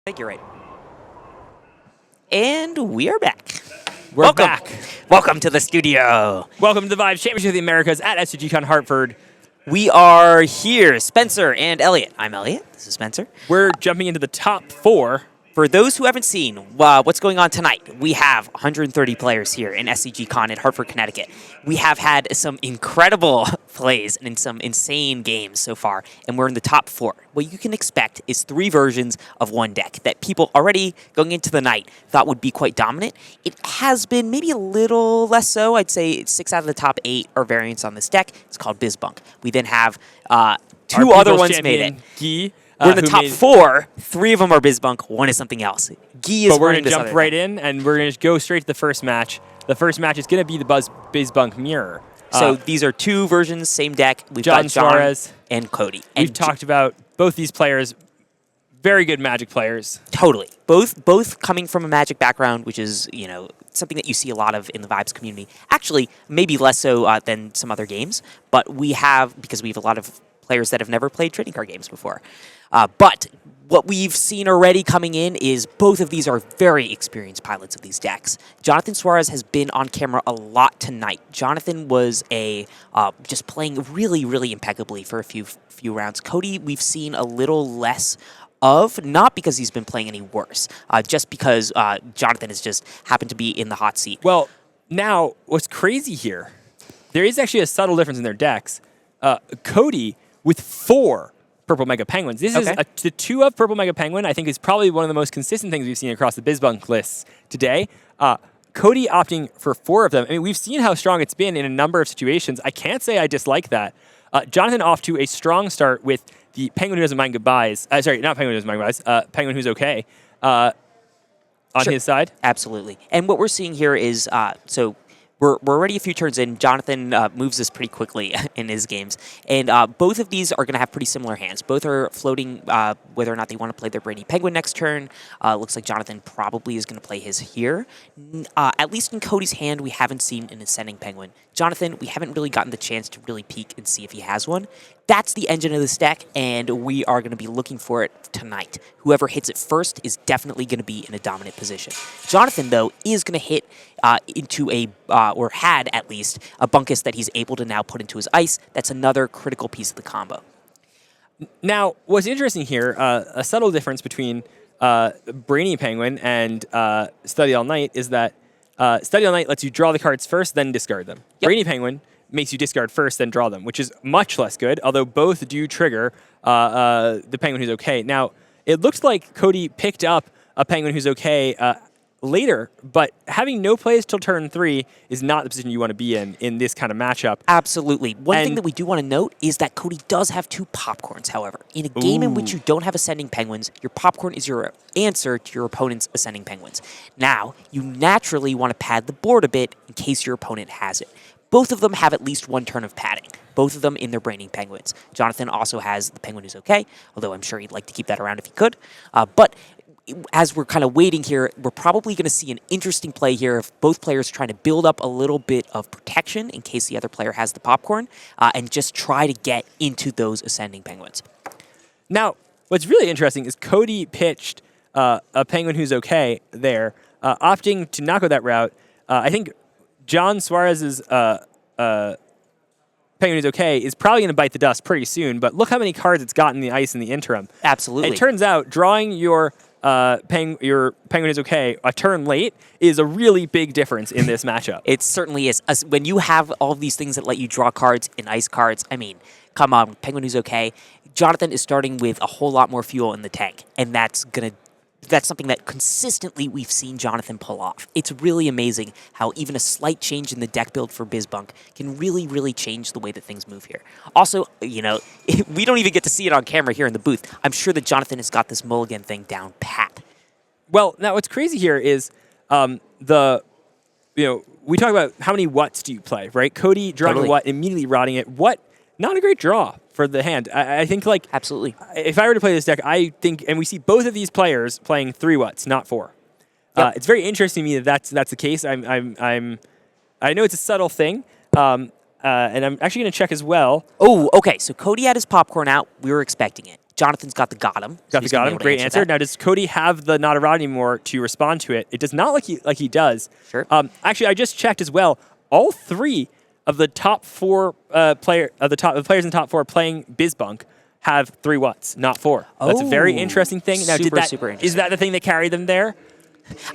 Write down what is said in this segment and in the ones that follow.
I think you're right. And we are back. We're back. Welcome to the studio. Welcome to the Vibes Championship of the Americas at SCGCon Hartford. We are here, Spencer and Elliot. I'm Elliot. This is Spencer. We're jumping into the top four. For those who haven't seen what's going on tonight, we have 130 players here in SCGCon in Hartford, Connecticut. We have had some incredible plays and some insane games so far, and we're in the top four. What you can expect is 3 versions of one deck that people already going into the night thought would be quite dominant. It has been maybe a little less so. I'd say 6 out of the top 8 are variants on this deck. It's called Bizbunk. We then have 2 other ones made it. Guy, we're in the top 4. 3 of them are Bizbunk. 1 is something else. Guy is. But we're going to jump right in, and we're going to go straight to the first match. The first match is going to be the Bizbunk Mirror. So these are 2 versions, same deck. We've John got Suarez and Cody. We've talked about both these players, very good Magic players. Totally. Both coming from a Magic background, which is, something that you see a lot of in the Vibes community. Actually, maybe less so than some other games, but we have a lot of players that have never played trading card games before. But what we've seen already coming in is both of these are very experienced pilots of these decks. Jonathan Suarez has been on camera a lot tonight. Jonathan was just playing really, really impeccably for a few rounds. Cody, we've seen a little less of, not because he's been playing any worse, just because Jonathan has just happened to be in the hot seat. Well, now, what's crazy here, there is actually a subtle difference in their decks. Cody with 4 Purple Mega Penguins. This is the 2 of Purple Mega Penguin, I think, is probably one of the most consistent things we've seen across the Bizbunk lists today. Cody opting for 4 of them. I mean, we've seen how strong it's been in a number of situations. I can't say I dislike that. Jonathan off to a strong start with the Penguin Who Doesn't Mind Goodbyes. Sorry, not Penguin Who Doesn't Mind Goodbyes. Penguin Who's Okay on his side. Absolutely. And what we're seeing here is, We're already a few turns in. Jonathan moves this pretty quickly in his games. And both of these are going to have pretty similar hands. Both are floating whether or not they want to play their Brainy Penguin next turn. Looks like Jonathan probably is going to play his here. At least in Cody's hand, we haven't seen an Ascending Penguin. Jonathan, we haven't really gotten the chance to really peek and see if he has one. That's the engine of this deck, and we are going to be looking for it tonight. Whoever hits it first is definitely going to be in a dominant position. Jonathan, though, is going to hit into or had at least, a Bunkus that he's able to now put into his ice. That's another critical piece of the combo. Now, what's interesting here, a subtle difference between Brainy Penguin and Study All Night is that Study All Night lets you draw the cards first, then discard them. Yep. Brainy Penguin makes you discard first, then draw them, which is much less good, although both do trigger the Penguin Who's Okay. Now, it looks like Cody picked up a Penguin Who's Okay later, but having no plays till turn 3 is not the position you want to be in this kind of matchup. Absolutely. One thing that we do want to note is that Cody does have 2 popcorns, however. In a game in which you don't have Ascending Penguins, your popcorn is your answer to your opponent's Ascending Penguins. Now, you naturally want to pad the board a bit in case your opponent has it. Both of them have at least 1 turn of padding, both of them in their Braining Penguins. Jonathan also has the Penguin Who's Okay, although I'm sure he'd like to keep that around if he could. But as we're kind of waiting here, we're probably going to see an interesting play here of both players trying to build up a little bit of protection in case the other player has the popcorn, and just try to get into those Ascending Penguins. Now, what's really interesting is Cody pitched a Penguin Who's Okay there, opting to not go that route. I think John Suarez's Penguin Who's Okay is probably going to bite the dust pretty soon, but look how many cards it's got in the ice in the interim. Absolutely. It turns out drawing your Penguin Who's Okay a turn late is a really big difference in this matchup. It certainly is. When you have all of these things that let you draw cards and ice cards, I mean, come on, Penguin Who's Okay. Jonathan is starting with a whole lot more fuel in the tank, and that's something that consistently we've seen Jonathan pull off. It's really amazing how even a slight change in the deck build for Bizbunk can really, really change the way that things move here. Also, we don't even get to see it on camera here in the booth. I'm sure that Jonathan has got this mulligan thing down pat. Well, now what's crazy here is we talk about how many Whats do you play, right? Cody drawing a What, immediately rotting it. What? Not a great draw for the hand. I think, absolutely. If I were to play this deck, I think, and we see both of these players playing 3 Whats, not 4. Yep. It's very interesting to me that that's the case. I know it's a subtle thing, and I'm actually going to check as well. Oh, okay. So Cody had his popcorn out. We were expecting it. Jonathan's got the Gotham. Got the Gotham. Great answer. Now, does Cody have the Not a Rod anymore to respond to it? It does not like he does. Sure. Actually, I just checked as well. All three of the top four players in the top four playing BizBunk have 3 watts, not 4. That's a very interesting thing. Now, super interesting. Is that the thing that carried them there?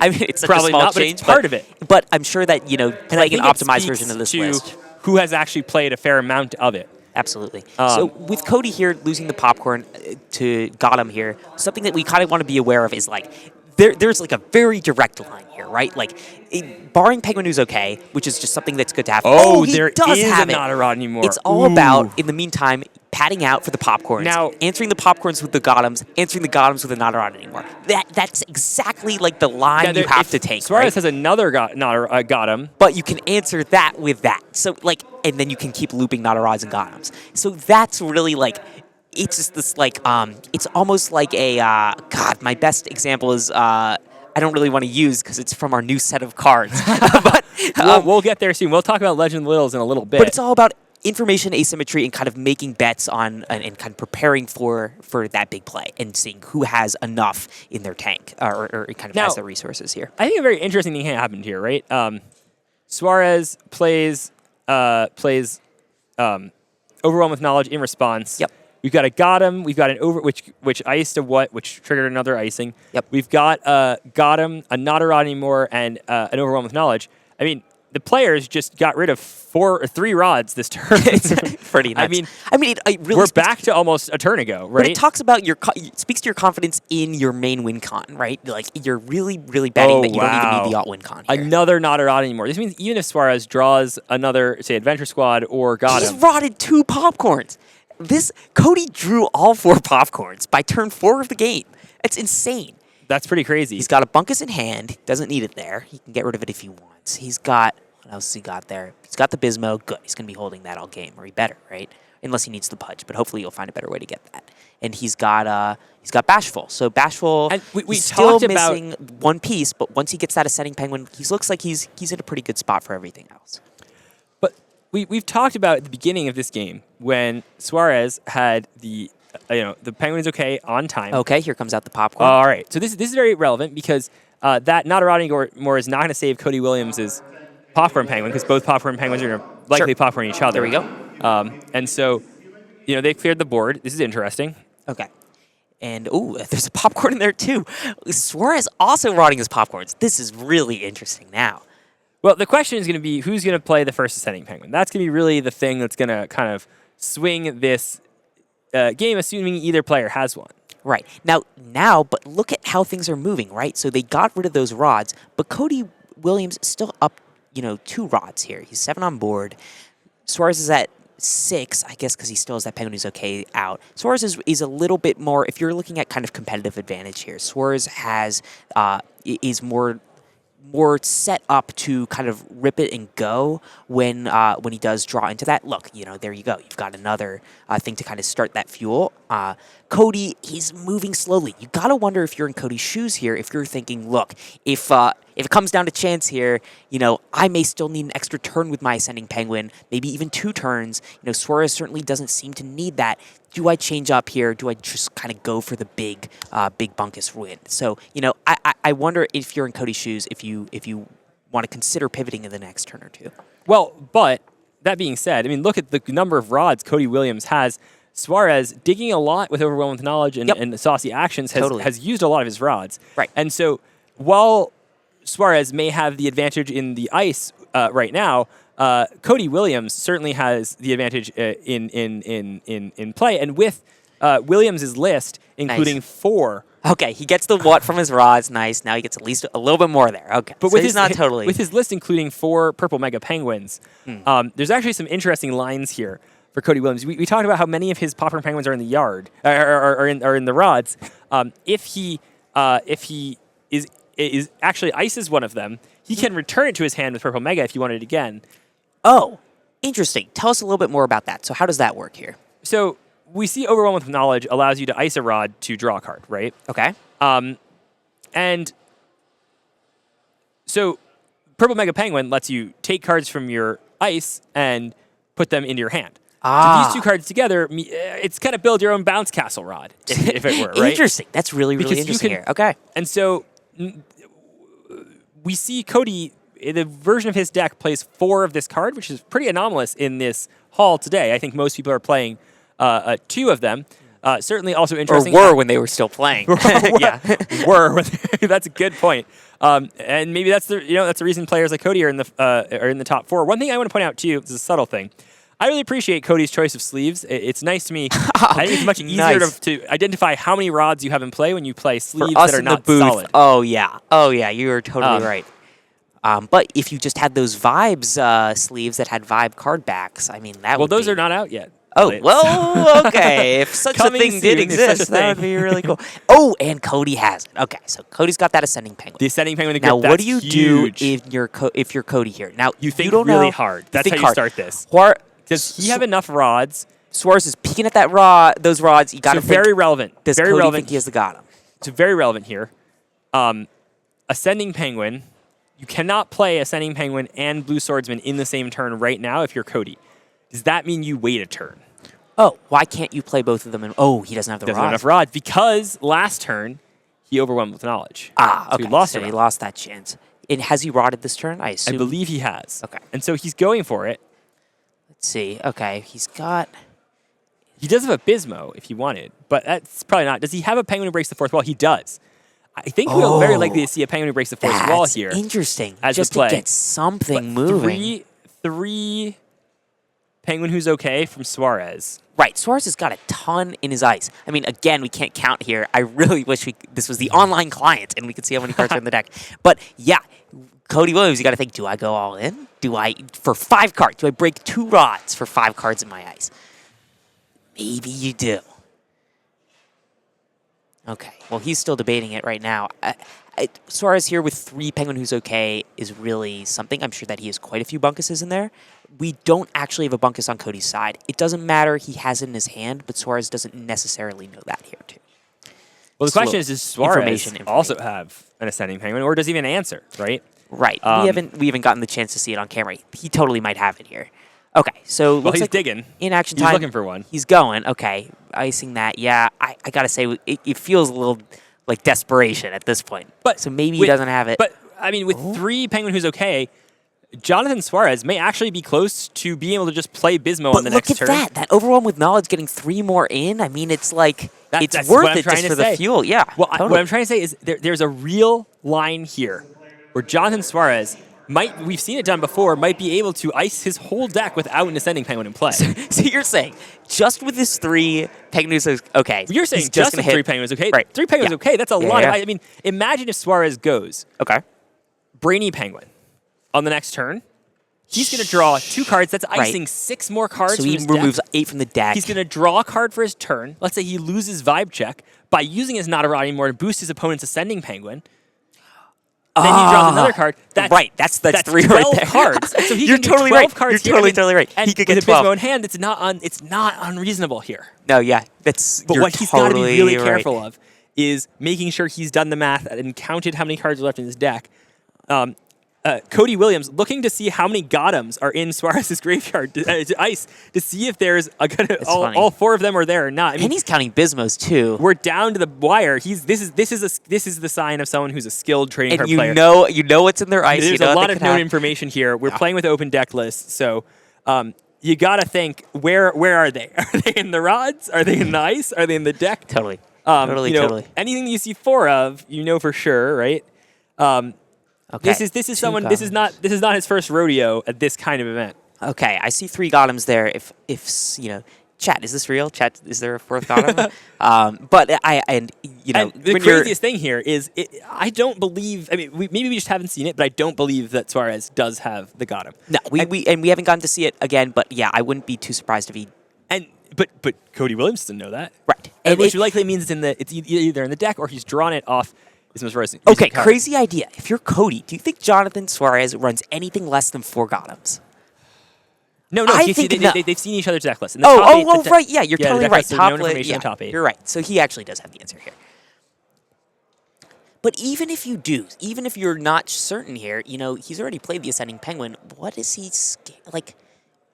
I mean, it's such Probably a small not, but change, it's part of it. But I'm sure that, playing an optimized version of this to list. who has actually played a fair amount of it. Absolutely. So with Cody here losing the popcorn to Gotham here, something that we kind of want to be aware of is like there's like a very direct line here, right? Like barring Penguin who's okay, which is just something that's good to have. Oh, he there does is have a Not a Rod anymore. It's all about, in the meantime, padding out for the popcorns, now answering the popcorns with the Gothams, answering the Gothams with a Not a Rod anymore. That's exactly like the line you have to take. Suarez right? has another Gotham. But you can answer that with that. So and then you can keep looping Not a Rods and Gothams. So that's really like, it's just this like, it's almost like a, God, my best example is, I don't really want to use because it's from our new set of cards. But we'll get there soon. We'll talk about Legend Littles in a little bit. But it's all about information asymmetry and kind of making bets on and kind of preparing for that big play and seeing who has enough in their tank or kind of has the resources here. I think a very interesting thing happened here, right? Suarez plays Overwhelmed with Knowledge in response. Yep. We've got a Gotham. We've got an which iced a what, which triggered another icing. Yep. We've got a Gotham, a Not a Rod anymore, and an Overwhelmed with Knowledge. I mean, the players just got rid of 3 rods this turn. It's pretty nuts. I mean, it really we're back to almost a turn ago, right? But it talks about it speaks to your confidence in your main win con, right? Like you're really, really betting that you don't even need the alt win con here. Another Not a Rod anymore. This means even if Suarez draws another, say, Adventure Squad or Gotham, he's rotted 2 popcorns. Cody drew all 4 popcorns by turn 4 of the game. It's insane. That's pretty crazy. He's got a Bunkus in hand. Doesn't need it there. He can get rid of it if he wants. He's got, what else has he got there? He's got the Bismo. Good. He's going to be holding that all game, or he better, right? Unless he needs the Pudge, but hopefully you'll find a better way to get that. And he's got Bashful. So Bashful, and he's still missing 1 piece, but once he gets that Ascending Penguin, he looks like he's in a pretty good spot for everything else. But we've talked about at the beginning of this game when Suarez had the Penguin is okay on time. Okay, here comes out the popcorn. All right. So this is very relevant because that Not a Rod anymore is not going to save Cody Williams' popcorn penguin because both popcorn penguins are going to likely popcorn each other. There we go. And so, they cleared the board. This is interesting. Okay. And, there's a popcorn in there, too. Suarez also rotting his popcorns. This is really interesting now. Well, the question is going to be who's going to play the first Ascending Penguin. That's going to be really the thing that's going to kind of swing this game, assuming either player has one. Right. Now, but look at how things are moving, right? So they got rid of those rods, but Cody Williams is still up, 2 rods here. He's 7 on board. Suarez is at 6, I guess, because he still has that Penguin who's okay out. Suarez is a little bit more, if you're looking at kind of competitive advantage here, Suarez is more set up to kind of rip it and go when he does draw into that. Look, there you go. You've got another thing to kind of start that fuel. Cody, he's moving slowly. You got to wonder if you're in Cody's shoes here, if you're thinking, look, if it comes down to chance here, I may still need an extra turn with my Ascending Penguin, maybe even 2 turns. Suarez certainly doesn't seem to need that. Do I change up here? Do I just kind of go for the big Bunkus win? So, I wonder if you're in Cody's shoes, if you want to consider pivoting in the next turn or 2. Well, but that being said, look at the number of rods Cody Williams has. Suarez, digging a lot with Overwhelmed with Knowledge and Saucy Actions, has used a lot of his rods. Right. And so while Suarez may have the advantage in the ice right now, Cody Williams certainly has the advantage in play. And with Williams' list, including 4. Okay, he gets the what from his rods. Nice. Now he gets at least a little bit more there. Okay, but so he's not totally with his list, including 4 purple Mega Penguins. There's actually some interesting lines here for Cody Williams. We talked about how many of his popcorn penguins are in the yard, are in the rods. If he is actually ices one of them, he can return it to his hand with purple Mega if you want it again. Oh, interesting. Tell us a little bit more about that. So how does that work here? So we see Overwhelmed with Knowledge allows you to ice a rod to draw a card, right? Okay. And so Purple Mega Penguin lets you take cards from your ice and put them into your hand. So these two cards together, it's kind of build your own bounce castle rod, if it were, right? Interesting. That's really interesting here. Okay. And so we see Cody, the version of his deck plays 4 of this card, which is pretty anomalous in this hall today. I think most people are playing 2 of them. Certainly also interesting. Or were when they were still playing. Yeah. That's a good point. And maybe that's the reason players like Cody are in the top 4. One thing I want to point out too, this is a subtle thing. I really appreciate Cody's choice of sleeves. It's nice to me. I think it's much easier to identify how many rods you have in play when you play sleeves For us that are in not the booth, solid. Oh yeah, you are totally right. But if you just had those vibes sleeves that had vibe card backs, I mean that. Well, would those be... are not out yet. Oh, well, okay. If such a thing did exist, that would be really cool. Oh, and Cody has it. Okay, so Cody's got that Ascending Penguin. The Ascending Penguin. Now, what do you huge. do if you're Cody here? Now, you think don't really know, hard. That's how you start this. Does he have enough rods? Suarez is peeking at those rods. You got to think. Very relevant. Does very Cody relevant. think he has the got him? It's very relevant here. Ascending Penguin. You cannot play Ascending Penguin and Blue Swordsman in the same turn right now if you're Cody. Does that mean you wait a turn? Oh, why can't you play both of them? He doesn't have the rods. Doesn't have enough rods because last turn he overwhelmed with knowledge. Okay. So He lost that chance. And has he rotted this turn? I assume. I believe he has. Okay. And so he's going for it. Let's see. Okay, he's got... He does have a Bismo if he wanted, but that's probably not. Does he have a Penguin who breaks the 4th wall? He does. I think we're very likely to see a Penguin who breaks the 4th wall here. Interesting. As just the play. To get something moving. Three Penguin who's okay from Suarez. Right, Suarez has got a ton in his ice. I mean, again, we can't count here. I really wish this was the online client and we could see how many cards are in the deck. But yeah, Cody Williams, you got to think, do I go all in? For 5 cards, do I break 2 rods for 5 cards in my ice? Maybe you do. Okay, well, he's still debating it right now. Suarez here with 3 Penguin Who's Okay is really something. I'm sure that he has quite a few bunkuses in there. We don't actually have a bunkus on Cody's side. It doesn't matter. He has it in his hand, but Suarez doesn't necessarily know that here, too. Well, the question is, does Suarez also have an Ascending Penguin, or does he even answer, right? Right. We haven't gotten the chance to see it on camera. He totally might have it here. Okay, so well, he's like digging. In action time. He's looking for one. He's going. Okay, icing that. Yeah, I gotta say, it feels a little like desperation at this point. But so maybe he doesn't have it. But I mean, with 3 Penguin Who's Okay, Jonathan Suarez may actually be close to being able to just play Bismo on the next turn. But look at that overwhelm with knowledge, getting 3 more in. I mean, it's like it's worth it just for the fuel. Yeah. Well, what I'm trying to say is there's a real line here where Jonathan Suarez we've seen it done before, might be able to ice his whole deck without an Ascending Penguin in play. So you're saying just with this 3 Penguin Who's Okay. You're saying just with 3 Penguins Okay. Right. 3 Penguins Okay. That's a lot. I mean, imagine if Suarez goes. Okay. Brainy Penguin on the next turn. He's going to draw 2 cards. That's icing 6 more cards. So he removes 8 from the deck. He's going to draw a card for his turn. Let's say he loses Vibe Check by using his Not a Rod anymore to boost his opponent's Ascending Penguin. Then he draws another card. That's 3 12 right there. cards. So he You're can do totally 12 right. cards You're totally right. And he could get with 12. a Bismo in hand, it's not unreasonable here. No, yeah, But what he's got to be really careful of is making sure he's done the math and counted how many cards are left in his deck. Cody Williams looking to see how many Gothams are in Suarez's graveyard to ice to see if there's all 4 of them are there or not. I mean, and he's counting Bismos too. We're down to the wire. This is the sign of someone who's a skilled trading card player. And you know what's in their ice. There's a lot of known information here. We're playing with open deck lists, so you gotta think where are they? Are they in the rods? Are they in the ice? Are they in the deck? Totally. Totally. Anything that you see 4 of, for sure, right? Okay. This is someone. This is not his first rodeo at this kind of event. Okay, I see 3 Gothams there. If chat, is this real? Chat, is there a 4th Gotham? But the craziest thing here is I don't believe. I mean, maybe we just haven't seen it, but I don't believe that Suarez does have the Gotham. No, we haven't gotten to see it again. But yeah, I wouldn't be too surprised if he. But Cody Williams doesn't know that, right? And which likely means it's either in the deck or he's drawn it off. Okay, crazy idea. If you're Cody, do you think Jonathan Suarez runs anything less than 4 Gothams? No. They've seen each other's deck lists. Right. Yeah, you're totally right. Top 8. You're right. So he actually does have the answer here. But even if you do, even if you're not certain here, he's already played the Ascending Penguin. What is he like?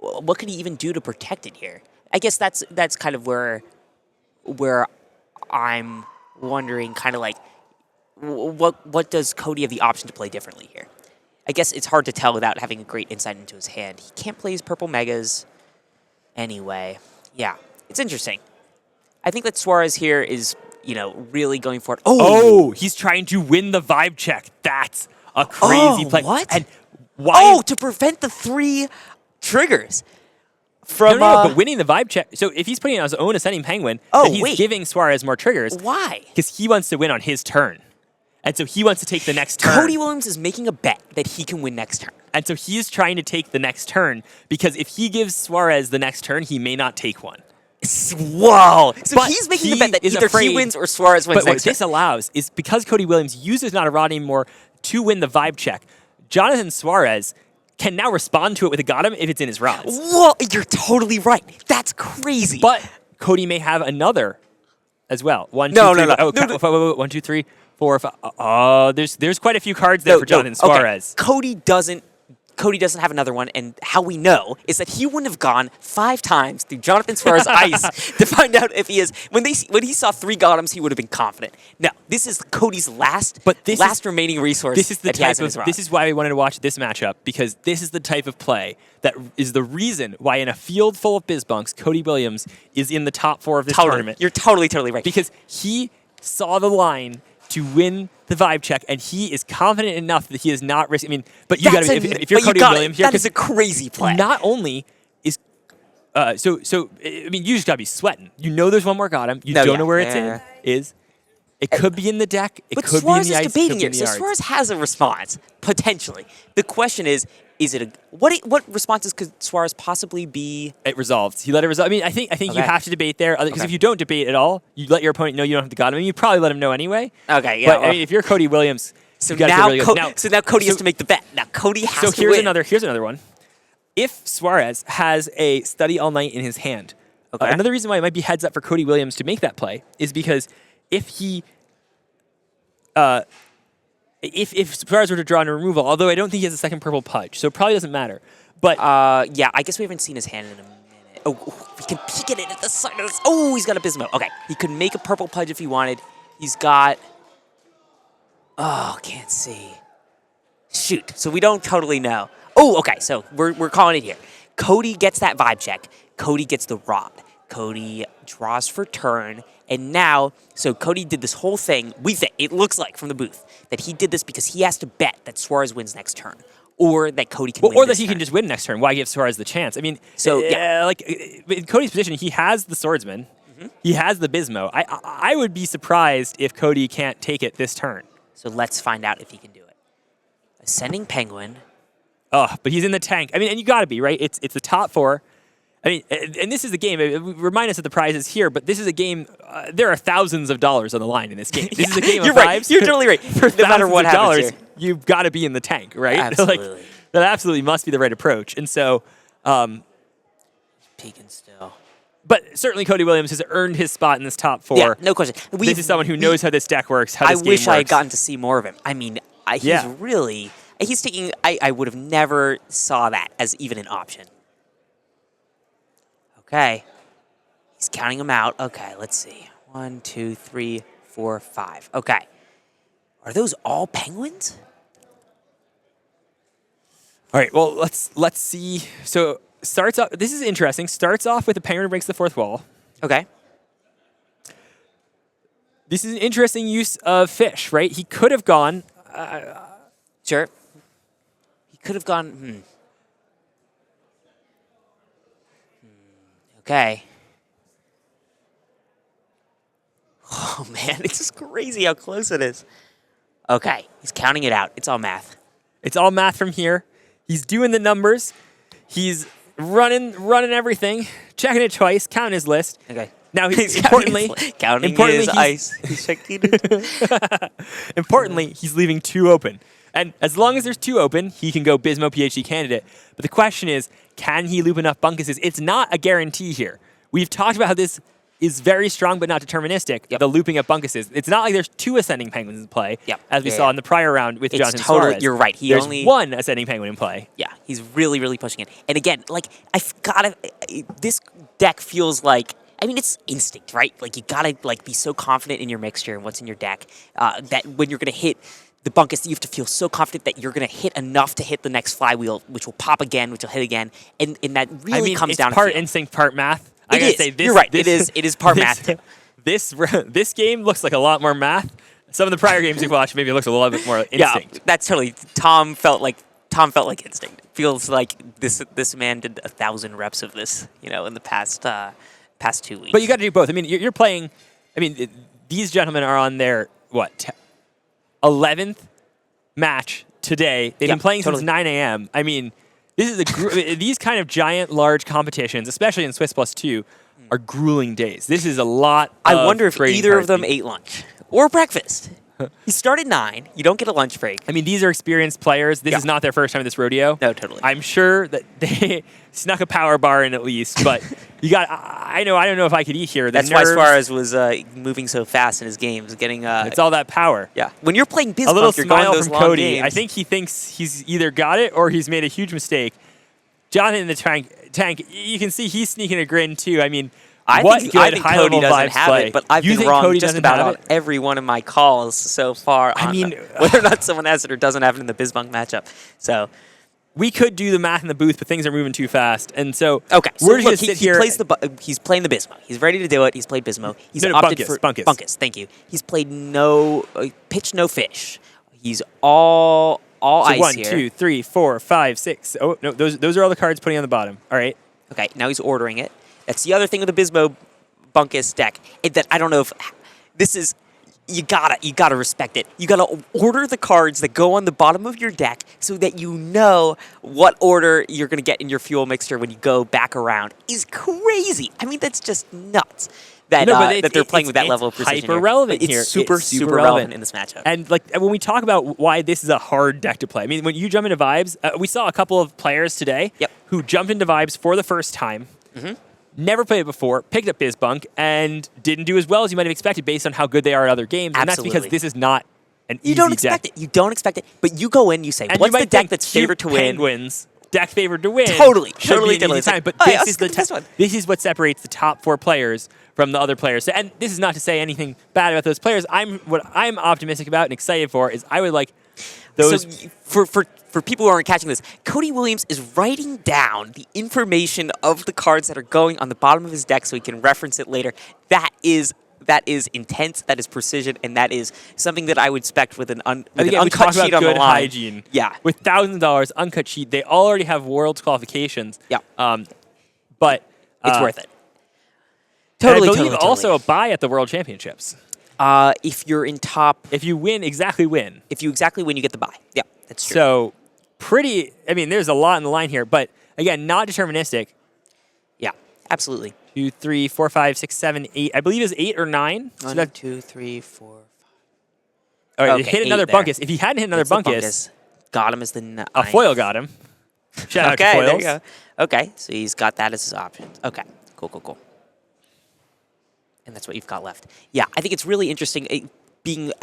what could he even do to protect it here? I guess that's kind of where I'm wondering, kind of like, what does Cody have the option to play differently here? I guess it's hard to tell without having a great insight into his hand. He can't play his purple megas anyway. Yeah, it's interesting. I think that Suarez here is, really going for it. Oh, he's trying to win the vibe check. That's a crazy play. What? And why? To prevent the 3 triggers from. No, but winning the vibe check. So if he's putting out his own ascending penguin, then he's giving Suarez more triggers. Why? Because he wants to win on his turn. And so he wants to take the next turn. Cody Williams is making a bet that he can win next turn. And so he's trying to take the next turn because if he gives Suarez the next turn, he may not take one. Whoa! So But he's making he a bet that is either afraid- he wins or Suarez wins But what next turn. this allows is because Cody Williams uses Not a Rod anymore to win the vibe check, Jonathan Suarez can now respond to it with a got him if it's in his rods. Whoa! You're totally right. That's crazy. But Cody may have another as well. No. Wait. 1, 2, 3, 4, 5. Oh, there's quite a few cards there for Jonathan Suarez. Okay. Cody doesn't have another one, and how we know is that he wouldn't have gone 5 times through Jonathan Suarez's ice to find out if he is. When he saw 3 Gothams, he would have been confident. No, this is Cody's last remaining resource. This is the that he has type in his of. rod. This is why we wanted to watch this matchup because this is the type of play that is the reason why in a field full of Bizbunks, Cody Williams is in the top 4 of this tournament. You're totally right. Because he saw the line to win the vibe check, and he is confident enough that he is not risking. I mean, but you got to if you're Cody Williams here, that is a crazy play. Not only is I mean, you just got to be sweating. You know, there's one more got him. You don't know where it's is. It could be in the deck. It but could Suarez be in the ice. is debating it could here. be in So the yards. Suarez has a response potentially. The question is it what responses could Suarez possibly be? It resolves. He let it resolve. I mean, I think you have to debate there because if you don't debate at all, you let your opponent know you don't have to got him. I mean, you probably let him know anyway. Okay, yeah. But I mean, if you're Cody Williams, So you gotta now, feel really good. now Cody has to make the bet. Now Cody has to here's win. here's another one. If Suarez has a Study All Night in his hand, another reason why it might be heads up for Cody Williams to make that play is because if he if Suarez were to draw a removal, although I don't think he has a second purple pudge, so it probably doesn't matter. But yeah, I guess we haven't seen his hand in a minute. Oh, we can peek at it at the side of this. Oh, he's got a Bismo. Okay, he could make a purple pudge if he wanted. He's got. Oh, can't see. Shoot. So we don't totally know. Oh, okay. So we're calling it here. Cody gets that vibe check. Cody gets the rod. Cody draws for turn. And now, so Cody did this whole thing. We think, it looks like from the booth, that he did this because he has to bet that Suarez wins next turn. Or that Cody can win or that this he turn. can just win next turn. Why give Suarez the chance? I mean, So, yeah. like in Cody's position, he has the swordsman. Mm-hmm. He has the Bismo. I would be surprised if Cody can't take it this turn. So let's find out if he can do it. Ascending Penguin. Oh, but he's in the tank. I mean, and you got to be, right? It's the top 4. I mean, and this is the game. Remind us of the prizes here, but this is a game. There are thousands of dollars on the line in this game. This is a game of You're right. vibes. You're totally right. For No matter what happens dollars, here. you've got to be in the tank, right? Absolutely. Like, that absolutely must be the right approach. And so, Peeking still. but certainly Cody Williams has earned his spot in this top 4. Yeah, no question. This is someone who knows how this deck works, how I this game wish works. I had gotten to see more of him. I mean, he's really... He's taking... I would have never saw that as even an option. Okay. He's counting them out. Okay, let's see. 1, 2, 3, 4, 5. Okay. Are those all penguins? All right, well, let's see. So, starts off... This is interesting. Starts off with a penguin who breaks the 4th wall. Okay. This is an interesting use of fish, right? He could have gone... Sure. He could have gone... Okay. Oh, man. It's just crazy how close it is. Okay. He's counting it out. It's all math. It's all math from here. He's doing the numbers. He's running everything, checking it twice, counting his list. Okay. Now, He's importantly, counting his ice. He's checking it. importantly, he's leaving 2 open. And as long as there's 2 open, he can go Bismo PhD candidate. But the question is, can he loop enough bunkuses? It's not a guarantee here. We've talked about how this is very strong but not deterministic. The looping up bunkuses. It's not like there's 2 ascending penguins in play, as we saw in the prior round with Jonathan Suarez. You're right. There's 1 ascending penguin in play. Yeah, he's really, really pushing it. And again, like, this deck feels like, I mean, it's instinct, right? Like, you gotta like be so confident in your mixture and what's in your deck that when you're gonna hit the bunkus, you have to feel so confident that you're gonna hit enough to hit the next flywheel, which will pop again, which will hit again, and that really comes down to part instinct, part math. I gotta say, you're right. It is part math too. This game looks like a lot more math. Some of the prior games we've watched maybe it looks a little bit more instinct. Yeah, that's totally. Tom felt like instinct. Feels like this man did 1,000 reps of this, in the past 2 weeks. But you got to do both. I mean, you're playing. I mean, these gentlemen are on their 11th match today. They've been playing since 9 a.m. I mean, this is these kind of giant, large competitions, especially in Swiss Plus 2, are grueling days. This is a lot. I wonder if either of them ate lunch or breakfast. He started 9. You don't get a lunch break. I mean, these are experienced players. This is not their first time at this rodeo. No, totally. I'm sure that they snuck a power bar in at least, but you got. I don't know if I could eat here. That's why Suarez was moving so fast in his games, getting. It's all that power. Yeah. When you're playing Bizbunk, a little you're smile going those from long Cody. games. I think he thinks he's either got it or he's made a huge mistake. Jonathan in the tank. You can see he's sneaking a grin too. I mean. I think Cody doesn't have it, but I've been wrong just about on every one of my calls so far. I mean, whether or not someone has it or doesn't have it in the Bizbunk matchup. So we could do the math in the booth, but things are moving too fast, and so we're just sit here. He's playing the Bizmo. He's ready to do it. He's played Bizmo. He's opted for Bunkus. Thank you. He's played pitch no fish. He's all ice 1, here. 2, 3, 4, 5, 6. Oh no, those are all the cards putting on the bottom. All right. Okay, now he's ordering it. That's the other thing with the Bizmo Bunkus deck. That I don't know if this is. You gotta respect it. You gotta order the cards that go on the bottom of your deck so that you know what order you're gonna get in your fuel mixture when you go back around. Is crazy. I mean, that's just nuts. That they're playing with that level of precision. Hyper relevant here. It's super relevant in this matchup. And like when we talk about why this is a hard deck to play, I mean, when you jump into Vibes, we saw a couple of players today who jumped into Vibes for the first time. Mm-hmm. Never played it before, picked up Bizbunk, and didn't do as well as you might have expected based on how good they are at other games. And that's because this is not an easy deck. You don't expect it. You don't expect it. But you go in, you say, what's the deck that's favored to win? Penguins, deck favored to win. Totally. But this is what separates the top 4 players from the other players. And this is not to say anything bad about those players. What I'm optimistic about and excited for is I would like those... So for people who aren't catching this, Cody Williams is writing down the information of the cards that are going on the bottom of his deck so he can reference it later. That is intense, that is precision, and that is something that I would expect with an uncut sheet on the line. Hygiene. Yeah. With $1,000 uncut sheet, they already have Worlds qualifications. Yeah. But it's worth it. Totally. Also a buy at the World Championships. If you're in top... If you exactly win, you get the buy. Yeah, that's true. So, there's a lot in the line here, but again, not deterministic. Yeah, absolutely. 2, 3, 4, 5, 6, 7, 8. I believe it's 8 or 9. 1, 2, 3, 4, 5. All right, hit another bunkus. If he hadn't hit another bunkus, got him as the 9th. A foil got him. Shout out to foils. There you go. Okay, so he's got that as his option. Okay, cool. And that's what you've got left. Yeah, I think it's really interesting.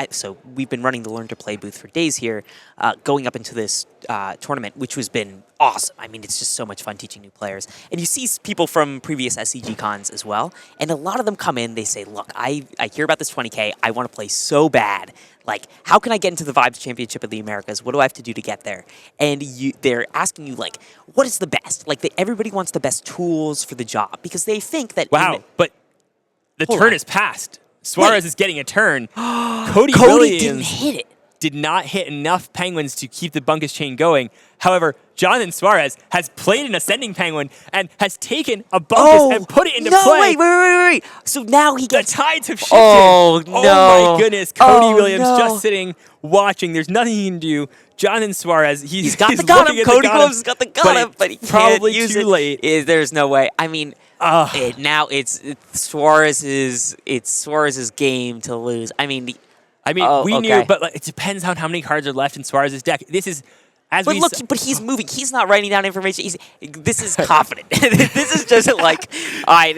So we've been running the Learn to Play booth for days here, going up into this tournament, which has been awesome. I mean, it's just so much fun teaching new players. And you see people from previous SCG cons as well, and a lot of them come in, they say, look, I hear about this 20K, I want to play so bad. Like, how can I get into the Vibes Championship of the Americas? What do I have to do to get there? And they're asking you, like, what is the best? Like, everybody wants the best tools for the job, because they think that... But the turn is passed. Suarez is getting a turn. Cody Williams did not hit enough penguins to keep the bunkus chain going. However, Jonathan Suarez has played an ascending penguin and has taken a bunkus and put it into play. Wait. So now he gets... The tides have shifted. Oh, no. Oh, my goodness. Cody Williams just sitting, watching. There's nothing he can do. Jonathan Suarez, he's got the gun. Cody Williams has got the gun, but he probably can't use too late. There's no way. I mean... now it's Suarez's game to lose. I mean, we knew, but it depends on how many cards are left in Suarez's deck. This is as But we look, but he's moving. He's not writing down information. This is confident. This is just like, all right,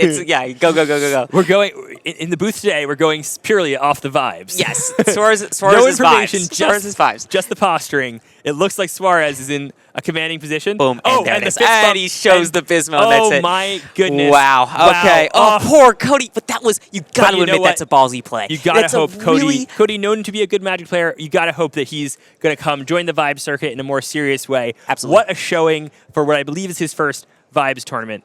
go. We're going in the booth today. We're going purely off the vibes. Yes, Suarez No information, vibes. Suarez's vibes. just the posturing. It looks like Suarez is in a commanding position. Boom, and there it the is. fist And bump, he shows the Bismo, and that's it. Oh my goodness! Wow. Okay. Oh, poor Cody. But that was, you got to you know admit, what? that's a ballsy play. You gotta That's a hope Cody, really- Cody, known to be a good Magic player, you gotta hope that he's gonna come join the Vibes circuit in a more serious way. Absolutely. What a showing for what I believe is his first Vibes tournament.